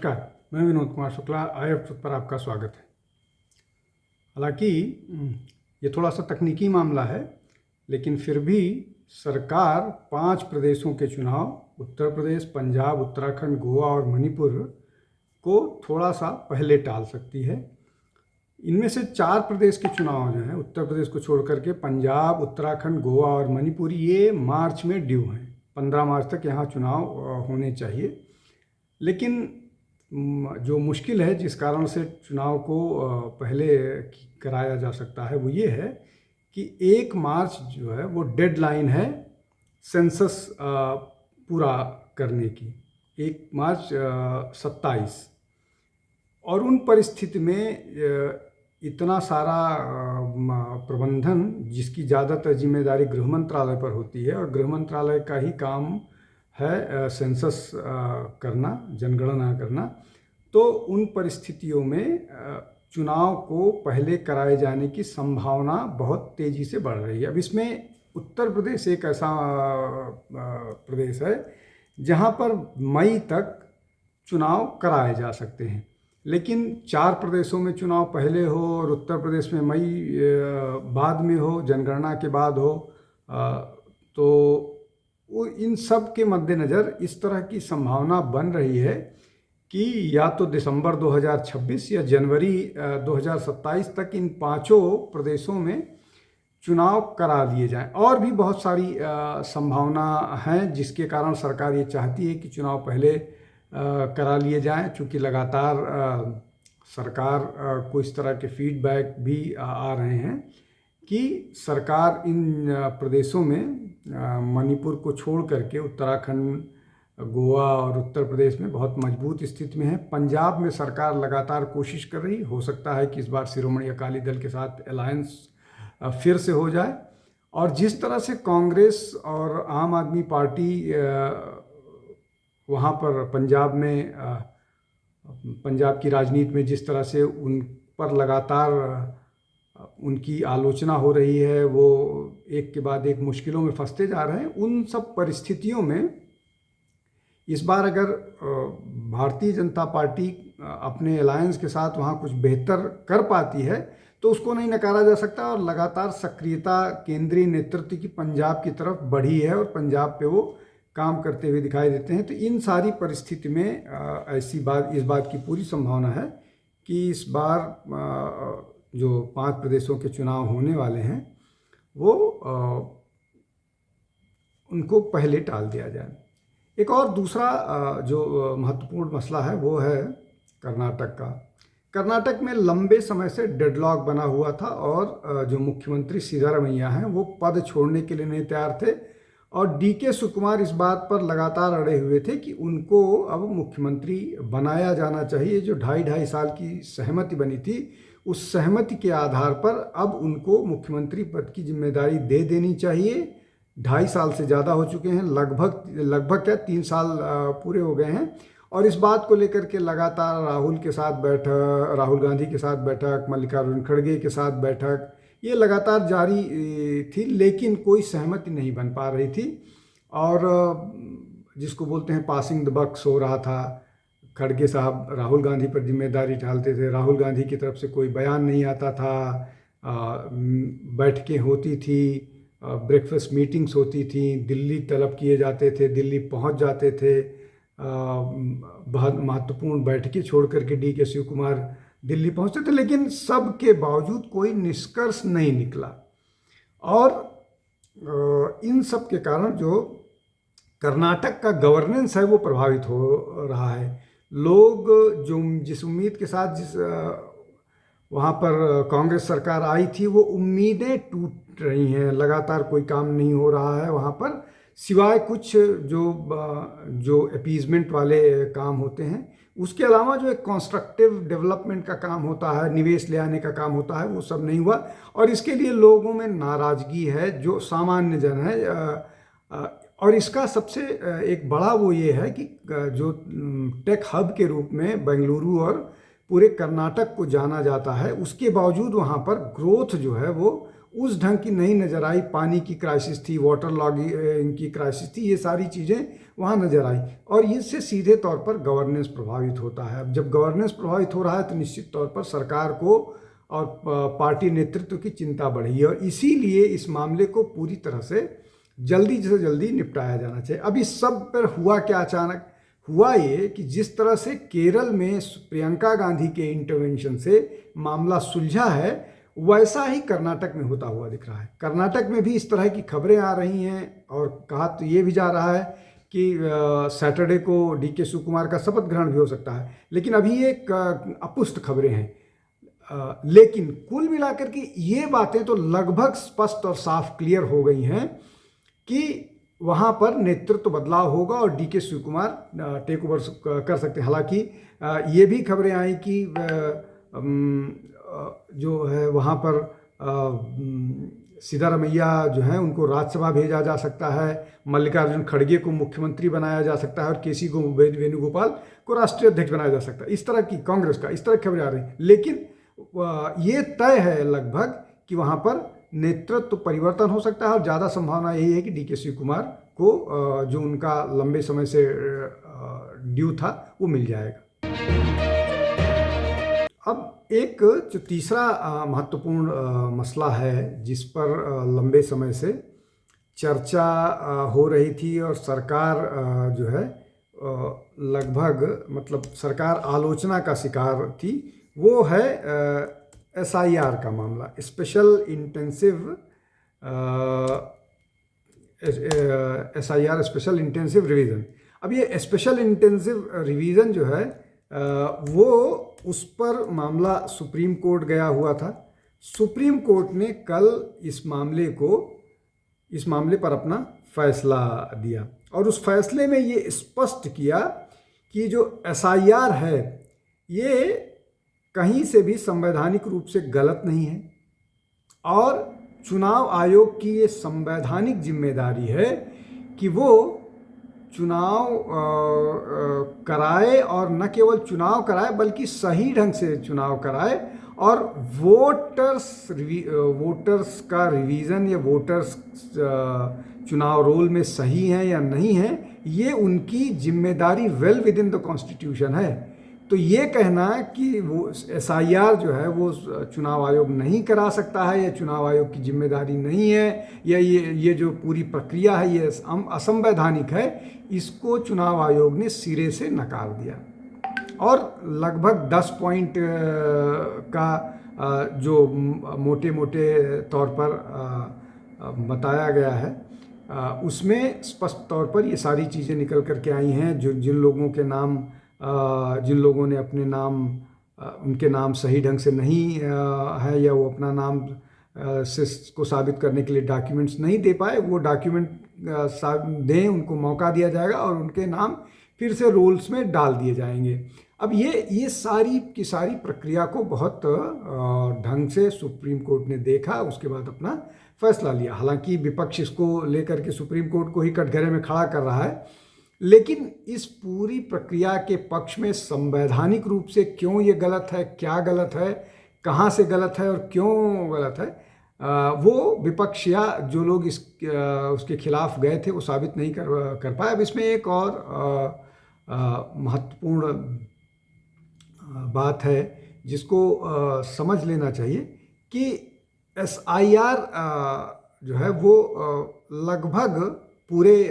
नमस्कार, मैं विनोद कुमार शुक्ला, IF पर आपका स्वागत है। हालांकि ये थोड़ा सा तकनीकी मामला है, लेकिन फिर भी सरकार 5 प्रदेशों के चुनाव उत्तर प्रदेश, पंजाब, उत्तराखंड, गोवा और मणिपुर को थोड़ा सा पहले टाल सकती है। इनमें से 4 प्रदेश के चुनाव जो हैं, उत्तर प्रदेश को छोड़ करके पंजाब, उत्तराखंड, गोवा और मणिपुर, ये मार्च में ड्यू हैं। 15 मार्च तक यहाँ चुनाव होने चाहिए। लेकिन जो मुश्किल है, जिस कारण से चुनाव को पहले कराया जा सकता है, वो ये है कि 1 मार्च जो है वो डेडलाइन है सेंसस पूरा करने की, 1 मार्च 27। और उन परिस्थिति में इतना सारा प्रबंधन, जिसकी ज़्यादातर जिम्मेदारी गृह मंत्रालय पर होती है, और गृह मंत्रालय का ही काम है सेंसस करना, जनगणना करना, तो उन परिस्थितियों में चुनाव को पहले कराए जाने की संभावना बहुत तेज़ी से बढ़ रही है। अब इसमें उत्तर प्रदेश एक ऐसा प्रदेश है जहां पर मई तक चुनाव कराए जा सकते हैं, लेकिन 4 प्रदेशों में चुनाव पहले हो और उत्तर प्रदेश में मई बाद में हो, जनगणना के बाद हो, तो वो इन सब के मद्देनज़र इस तरह की संभावना बन रही है कि या तो दिसंबर 2026 या जनवरी 2027 तक इन 5 प्रदेशों में चुनाव करा दिए जाएं। और भी बहुत सारी संभावना हैं जिसके कारण सरकार ये चाहती है कि चुनाव पहले करा लिए जाएं, चूँकि लगातार सरकार को इस तरह के फीडबैक भी आ रहे हैं कि सरकार इन प्रदेशों में, मणिपुर को छोड़ करके, उत्तराखंड, गोवा और उत्तर प्रदेश में बहुत मजबूत स्थिति में है। पंजाब में सरकार लगातार कोशिश कर रही, हो सकता है कि इस बार शिरोमणि अकाली दल के साथ अलायंस फिर से हो जाए। और जिस तरह से कांग्रेस और आम आदमी पार्टी वहाँ पर पंजाब में, पंजाब की राजनीति में जिस तरह से उन पर लगातार उनकी आलोचना हो रही है, वो एक के बाद एक मुश्किलों में फंसते जा रहे हैं। उन सब परिस्थितियों में इस बार अगर भारतीय जनता पार्टी अपने अलायंस के साथ वहाँ कुछ बेहतर कर पाती है तो उसको नहीं नकारा जा सकता। और लगातार सक्रियता केंद्रीय नेतृत्व की पंजाब की तरफ बढ़ी है और पंजाब पे वो काम करते हुए दिखाई देते हैं। तो इन सारी परिस्थिति में इस बात की पूरी संभावना है कि इस बार जो 5 प्रदेशों के चुनाव होने वाले हैं वो उनको पहले टाल दिया जाए। एक और दूसरा जो महत्वपूर्ण मसला है वो है कर्नाटक का। कर्नाटक में लंबे समय से डेडलॉक बना हुआ था और जो मुख्यमंत्री सिद्धारमैया हैं वो पद छोड़ने के लिए नहीं तैयार थे, और DK शिवकुमार इस बात पर लगातार अड़े हुए थे कि उनको अब मुख्यमंत्री बनाया जाना चाहिए। जो 2.5 साल की सहमति बनी थी, उस सहमति के आधार पर अब उनको मुख्यमंत्री पद की जिम्मेदारी दे देनी चाहिए। 2.5 साल से ज़्यादा हो चुके हैं, लगभग क्या 3 साल पूरे हो गए हैं। और इस बात को लेकर के लगातार राहुल गांधी के साथ बैठक, मल्लिकार्जुन खड़गे के साथ बैठक, ये लगातार जारी थी, लेकिन कोई सहमति नहीं बन पा रही थी। और जिसको बोलते हैं पासिंग द बक हो रहा था। खड़गे साहब राहुल गांधी पर जिम्मेदारी डालते थे, राहुल गांधी की तरफ से कोई बयान नहीं आता था, बैठकें होती थी, ब्रेकफास्ट मीटिंग्स होती थी, दिल्ली तलब किए जाते थे, दिल्ली पहुंच जाते थे। बहुत महत्वपूर्ण बैठकें छोड़ करके DK शिवकुमार दिल्ली पहुंचते थे, लेकिन सब के बावजूद कोई निष्कर्ष नहीं निकला। और इन सब के कारण जो कर्नाटक का गवर्नेंस है वो प्रभावित हो रहा है। लोग जो जिस उम्मीद के साथ वहाँ पर कांग्रेस सरकार आई थी, वो उम्मीदें टूट रही हैं। लगातार कोई काम नहीं हो रहा है वहाँ पर, सिवाय कुछ जो अपीजमेंट वाले काम होते हैं। उसके अलावा जो एक कंस्ट्रक्टिव डेवलपमेंट का काम होता है, निवेश ले आने का काम होता है, वो सब नहीं हुआ। और इसके लिए लोगों में नाराज़गी है, जो सामान्य जन है। और इसका सबसे एक बड़ा वो ये है कि जो टेक हब के रूप में बेंगलुरु और पूरे कर्नाटक को जाना जाता है, उसके बावजूद वहाँ पर ग्रोथ जो है वो उस ढंग की नहीं नज़र आई। पानी की क्राइसिस थी, वाटर लॉगिंग की क्राइसिस थी, ये सारी चीज़ें वहाँ नज़र आई और इससे सीधे तौर पर गवर्नेंस प्रभावित होता है। अब जब गवर्नेंस प्रभावित हो रहा है तो निश्चित तौर पर सरकार को और पार्टी नेतृत्व की चिंता बढ़ी और इसीलिए इस मामले को पूरी तरह से जल्दी निपटाया जाना चाहिए। अब इस सब पर हुआ क्या? अचानक हुआ ये कि जिस तरह से केरल में प्रियंका गांधी के इंटरवेंशन से मामला सुलझा है, वैसा ही कर्नाटक में होता हुआ दिख रहा है। कर्नाटक में भी इस तरह की खबरें आ रही हैं और कहा तो ये भी जा रहा है कि सैटरडे को डीके शिवकुमार का शपथ ग्रहण भी हो सकता है, लेकिन अभी ये अपुष्ट खबरें हैं। लेकिन कुल मिलाकर के ये बातें तो लगभग स्पष्ट और साफ क्लियर हो गई हैं कि वहाँ पर नेतृत्व बदलाव होगा और डीके शिवकुमार टेक ओवर कर सकते हैं। हालांकि ये भी खबरें आई कि जो है वहाँ पर सिद्धारमैया जो है उनको राज्यसभा भेजा जा सकता है, मल्लिकार्जुन खड़गे को मुख्यमंत्री बनाया जा सकता है और केसी वेणुगोपाल को राष्ट्रीय अध्यक्ष बनाया जा सकता है। इस तरह की कांग्रेस का इस तरह की खबरें आ रही हैं, लेकिन ये तय है लगभग कि वहाँ पर नेतृत्व परिवर्तन हो सकता है और ज़्यादा संभावना यही है कि डीके शिवकुमार को जो उनका लंबे समय से ड्यू था वो मिल जाएगा। अब एक जो तीसरा महत्वपूर्ण मसला है जिस पर लंबे समय से चर्चा हो रही थी और सरकार जो है लगभग मतलब सरकार आलोचना का शिकार थी, वो है SIR का मामला, special intensive SIR special intensive revision. अब ये स्पेशल इंटेंसिव रिवीजन जो है वो उस पर मामला सुप्रीम कोर्ट गया हुआ था। सुप्रीम कोर्ट ने कल इस मामले पर अपना फैसला दिया और उस फैसले में ये स्पष्ट किया कि जो SIR है ये कहीं से भी संवैधानिक रूप से गलत नहीं है और चुनाव आयोग की ये संवैधानिक जिम्मेदारी है कि वो चुनाव कराए और न केवल चुनाव कराए बल्कि सही ढंग से चुनाव कराए और वोटर्स का रिवीजन या वोटर्स चुनाव रोल में सही हैं या नहीं हैं, ये उनकी जिम्मेदारी well with in the constitution है। तो ये कहना कि वो SIR जो है वो चुनाव आयोग नहीं करा सकता है या चुनाव आयोग की जिम्मेदारी नहीं है या ये जो पूरी प्रक्रिया है ये असंवैधानिक है, इसको चुनाव आयोग ने सिरे से नकार दिया और लगभग 10 पॉइंट का जो मोटे मोटे तौर पर बताया गया है उसमें स्पष्ट तौर पर ये सारी चीज़ें निकल करके आई हैं। जो जिन लोगों के नाम जिन लोगों ने अपने नाम उनके नाम सही ढंग से नहीं है या वो अपना नाम से को साबित करने के लिए डॉक्यूमेंट्स नहीं दे पाए, वो डॉक्यूमेंट दें, उनको मौका दिया जाएगा और उनके नाम फिर से रोल्स में डाल दिए जाएंगे। अब ये सारी की सारी प्रक्रिया को बहुत ढंग से सुप्रीम कोर्ट ने देखा, उसके बाद अपना फैसला लिया। हालांकि विपक्ष इसको लेकर के सुप्रीम कोर्ट को ही कटघरे में खड़ा कर रहा है, लेकिन इस पूरी प्रक्रिया के पक्ष में संवैधानिक रूप से क्यों ये गलत है, क्या गलत है, कहाँ से गलत है और क्यों गलत है, वो विपक्ष या जो लोग उसके खिलाफ गए थे वो साबित नहीं कर पाए। अब इसमें एक और महत्वपूर्ण बात है जिसको समझ लेना चाहिए कि SIR जो है वो लगभग पूरे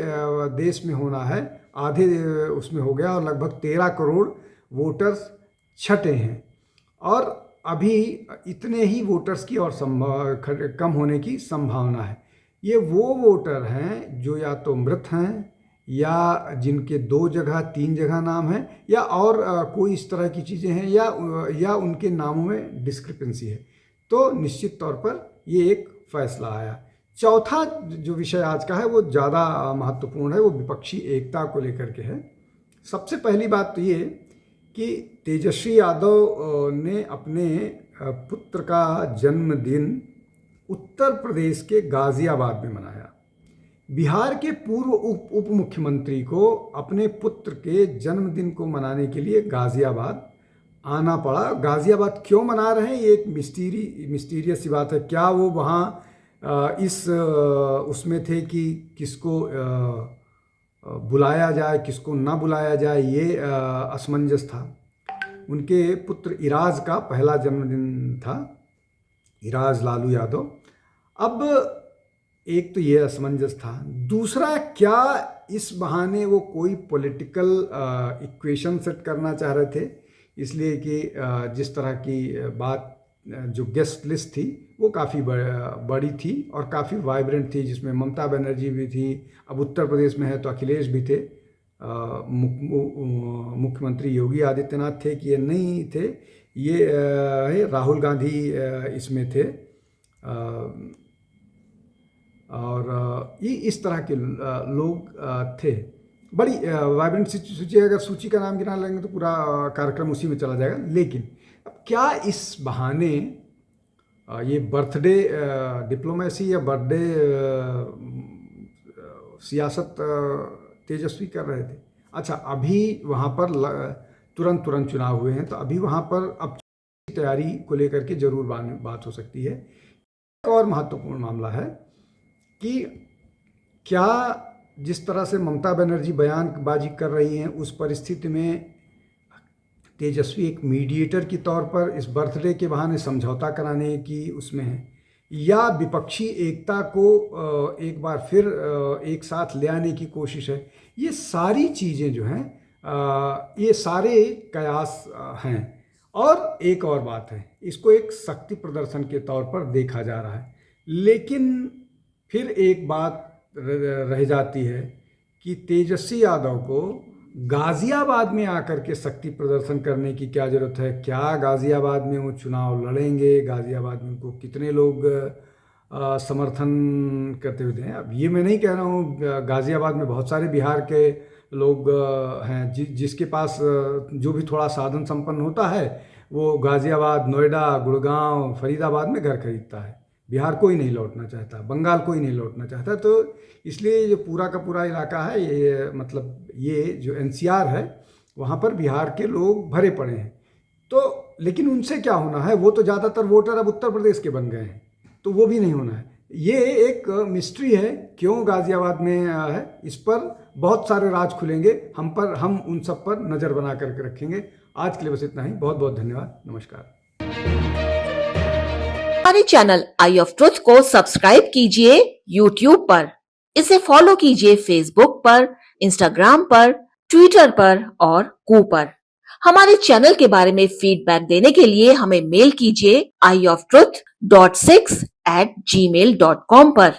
देश में होना है, आधे उसमें हो गया और लगभग 13 करोड़ वोटर्स छटे हैं और अभी इतने ही वोटर्स की और कम होने की संभावना है। ये वो वोटर हैं जो या तो मृत हैं या जिनके 2 जगह 3 जगह नाम है या और कोई इस तरह की चीज़ें हैं या उनके नामों में डिस्क्रिपेंसी है। तो निश्चित तौर पर ये एक फैसला आया। चौथा जो विषय आज का है वो ज़्यादा महत्वपूर्ण है, वो विपक्षी एकता को लेकर के है। सबसे पहली बात तो ये कि तेजस्वी यादव ने अपने पुत्र का जन्मदिन उत्तर प्रदेश के गाज़ियाबाद में मनाया। बिहार के पूर्व उप मुख्यमंत्री को अपने पुत्र के जन्मदिन को मनाने के लिए गाज़ियाबाद आना पड़ा। गाज़ियाबाद क्यों मना रहे हैं, ये एक मिस्टीरियस सी बात है। क्या वो वहाँ उसमें थे कि किसको बुलाया जाए, किसको ना बुलाया जाए, ये असमंजस था। उनके पुत्र इराज का पहला जन्मदिन था, इराज लालू यादव। अब एक तो ये असमंजस था, दूसरा क्या इस बहाने वो कोई पॉलिटिकल इक्वेशन सेट करना चाह रहे थे, इसलिए कि जिस तरह की बात जो गेस्ट लिस्ट थी वो काफ़ी बड़ी थी और काफ़ी वाइब्रेंट थी, जिसमें ममता बनर्जी भी थी, अब उत्तर प्रदेश में है तो अखिलेश भी थे, मुख्यमंत्री योगी आदित्यनाथ थे कि ये नहीं थे, ये राहुल गांधी इसमें थे, और ये इस तरह के लोग थे। बड़ी वाइब्रेंट सूची, अगर सूची का नाम गिना लेंगे तो पूरा कार्यक्रम उसी में चला जाएगा। लेकिन अब क्या इस बहाने ये बर्थडे डिप्लोमेसी या बर्थडे सियासत तेजस्वी कर रहे थे? अच्छा, अभी वहाँ पर तुरंत चुनाव हुए हैं, तो अभी वहाँ पर अब तैयारी को लेकर के जरूर बात हो सकती है। एक और महत्वपूर्ण मामला है कि क्या जिस तरह से ममता बनर्जी बयानबाजी कर रही हैं, उस परिस्थिति में तेजस्वी एक मीडिएटर के तौर पर इस बर्थडे के बहाने समझौता कराने की उसमें है, या विपक्षी एकता को एक बार फिर एक साथ ले आने की कोशिश है? ये सारी चीज़ें जो हैं, ये सारे कयास हैं। और एक और बात है, इसको एक शक्ति प्रदर्शन के तौर पर देखा जा रहा है, लेकिन फिर एक बात रह जाती है कि तेजस्वी यादव को गाज़ियाबाद में आकर के शक्ति प्रदर्शन करने की क्या ज़रूरत है? क्या गाज़ियाबाद में वो चुनाव लड़ेंगे? गाज़ियाबाद में उनको कितने लोग समर्थन करते हुए हैं? अब ये मैं नहीं कह रहा हूँ, गाज़ियाबाद में बहुत सारे बिहार के लोग हैं, जिसके पास जो भी थोड़ा साधन संपन्न होता है वो गाज़ियाबाद, नोएडा, गुड़गांव, फरीदाबाद में घर खरीदता है। बिहार कोई नहीं लौटना चाहता, बंगाल कोई नहीं लौटना चाहता। तो इसलिए जो पूरा का पूरा इलाका है, ये मतलब ये जो एनसीआर है, वहाँ पर बिहार के लोग भरे पड़े हैं। तो लेकिन उनसे क्या होना है? वो तो ज़्यादातर वोटर अब उत्तर प्रदेश के बन गए हैं, तो वो भी नहीं होना है। ये एक मिस्ट्री है, क्यों गाज़ियाबाद में है, इस पर बहुत सारे राज खुलेंगे। हम उन सब पर नज़र बना करके रखेंगे। आज के लिए बस इतना ही। बहुत बहुत धन्यवाद। नमस्कार। हमारे चैनल आई ऑफ ट्रुथ को सब्सक्राइब कीजिए YouTube पर, इसे फॉलो कीजिए Facebook पर, Instagram पर, Twitter पर और कू पर। हमारे चैनल के बारे में फीडबैक देने के लिए हमें मेल कीजिए ioftruth.6@gmail.com पर।